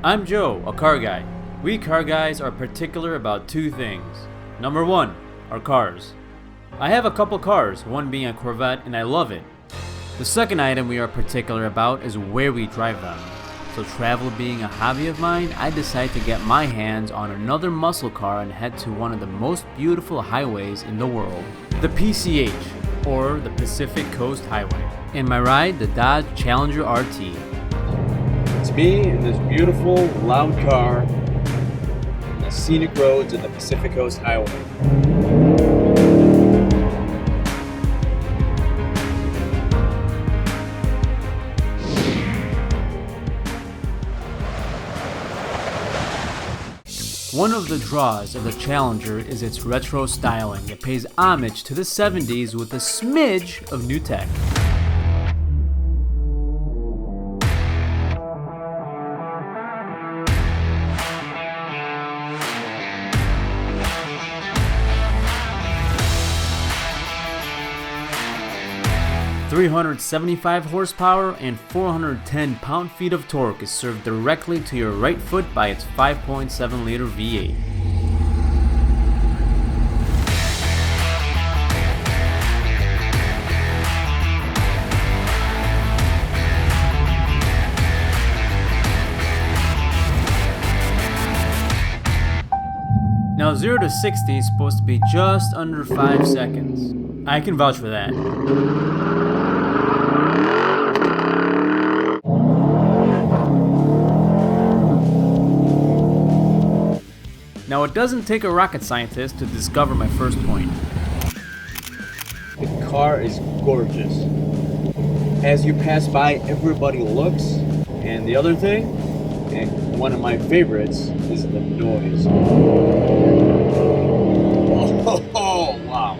I'm Joe, a car guy. We car guys are particular about two things. Number one, our cars. I have a couple cars, one being a Corvette, and I love it. The second item we are particular about is where we drive them. So travel being a hobby of mine, I decided to get my hands on another muscle car and head to one of the most beautiful highways in the world, the PCH, or the Pacific Coast Highway. In my ride, the Dodge Challenger RT. It's me in this beautiful, loud car on the scenic roads of the Pacific Coast Highway. One of the draws of the Challenger is its retro styling that pays homage to the 70s with a smidge of new tech. .375 horsepower and 410 pound-feet of torque is served directly to your right foot by its 5.7 liter V8. Now 0 to 60 is supposed to be just under 5 seconds. I can vouch for that. Now it doesn't take a rocket scientist to discover my first point. The car is gorgeous. As you pass by, everybody looks. And the other thing, and one of my favorites, is the noise. Oh, wow.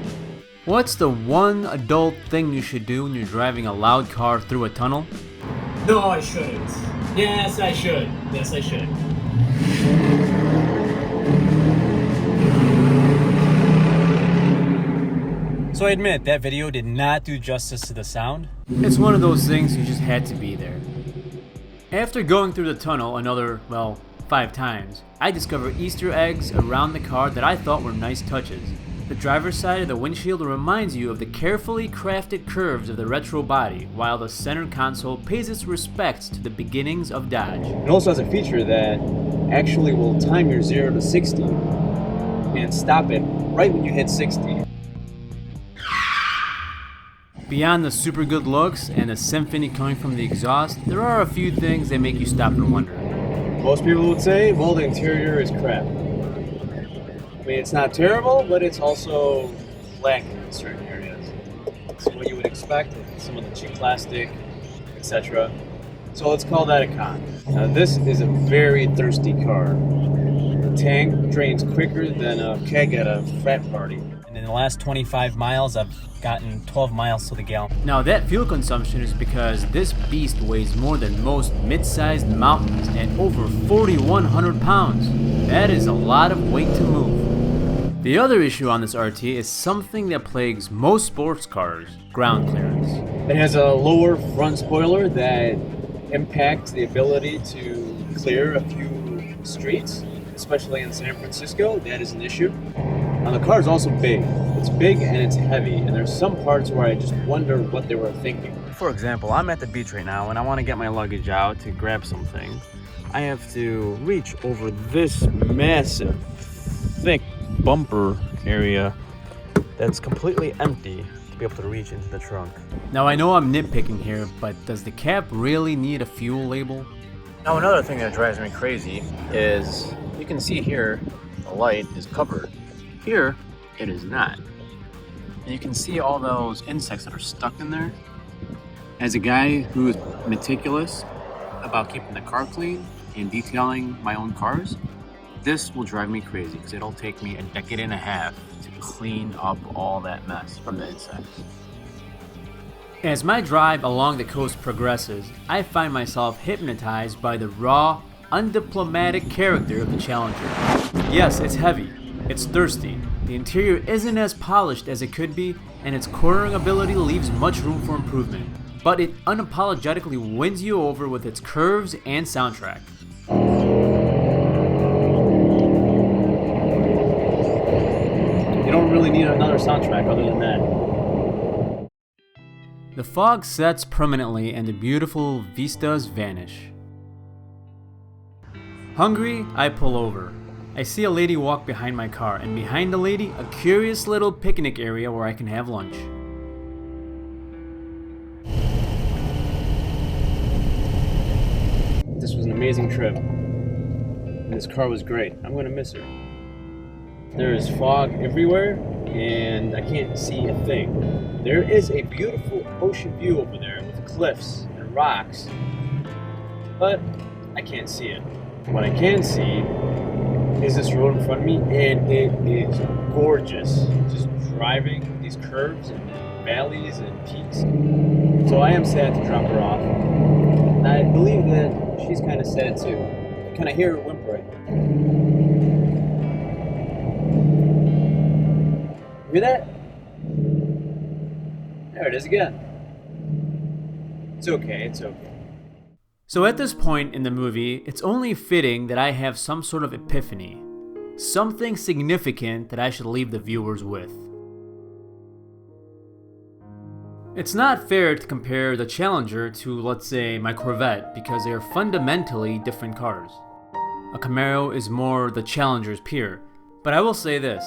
What's the one adult thing you should do when you're driving a loud car through a tunnel? No, I shouldn't. Yes, I should. Yes, I should. So I admit, that video did not do justice to the sound. It's one of those things you just had to be there. After going through the tunnel another, 5 times, I discovered Easter eggs around the car that I thought were nice touches. The driver's side of the windshield reminds you of the carefully crafted curves of the retro body, while the center console pays its respects to the beginnings of Dodge. It also has a feature that actually will time your 0 to 60 and stop it right when you hit 60. Beyond the super good looks and the symphony coming from the exhaust, there are a few things that make you stop and wonder. Most people would say, well, the interior is crap. I mean, it's not terrible, but it's also lacking in certain areas. It's what you would expect with some of the cheap plastic, etc. So let's call that a con. Now, this is a very thirsty car. The tank drains quicker than a keg at a frat party. And in the last 25 miles, I've gotten 12 miles to the gallon. Now that fuel consumption is because this beast weighs more than most mid-sized mountains at over 4,100 pounds. That is a lot of weight to move. The other issue on this RT is something that plagues most sports cars: ground clearance. It has a lower front spoiler that impacts the ability to clear a few streets, especially in San Francisco. That is an issue. Now the car is also big. It's big and it's heavy, and there's some parts where I just wonder what they were thinking. For example, I'm at the beach right now and I want to get my luggage out to grab something. I have to reach over this massive, thick bumper area that's completely empty to be able to reach into the trunk. Now I know I'm nitpicking here, but does the cab really need a fuel label? Now another thing that drives me crazy is you can see here the light is covered. Here it is not. And you can see all those insects that are stuck in there. As a guy who is meticulous about keeping the car clean and detailing my own cars, this will drive me crazy because it'll take me a decade and a half to clean up all that mess from the insects. As my drive along the coast progresses, I find myself hypnotized by the raw, undiplomatic character of the Challenger. Yes, it's heavy, it's thirsty, the interior isn't as polished as it could be, and its cornering ability leaves much room for improvement. But it unapologetically wins you over with its curves and soundtrack. You don't really need another soundtrack other than that. The fog sets permanently and the beautiful vistas vanish. Hungry, I pull over. I see a lady walk behind my car, and behind the lady, a curious little picnic area where I can have lunch. This was an amazing trip. And this car was great. I'm gonna miss her. There is fog everywhere, and I can't see a thing. There is a beautiful ocean view over there with cliffs and rocks, but I can't see it. What I can see is this road in front of me, and it is gorgeous. Just driving these curves and valleys and peaks. So I am sad to drop her off. And I believe that she's kind of sad too. I kind of hear her whimpering. Hear that? There it is again. It's okay, it's okay. So at this point in the movie, it's only fitting that I have some sort of epiphany. Something significant that I should leave the viewers with. It's not fair to compare the Challenger to, let's say, my Corvette because they are fundamentally different cars. A Camaro is more the Challenger's peer, but I will say this.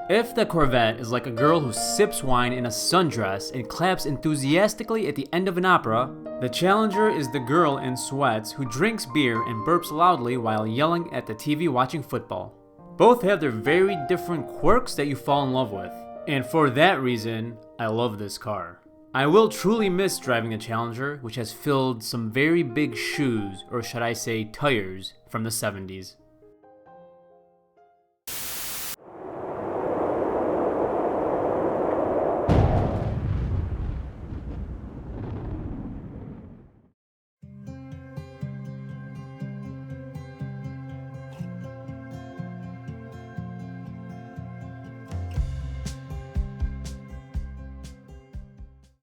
If the Corvette is like a girl who sips wine in a sundress and claps enthusiastically at the end of an opera, the Challenger is the girl in sweats who drinks beer and burps loudly while yelling at the TV watching football. Both have their very different quirks that you fall in love with, and for that reason, I love this car. I will truly miss driving the Challenger, which has filled some very big shoes, or should I say tires, from the 70s.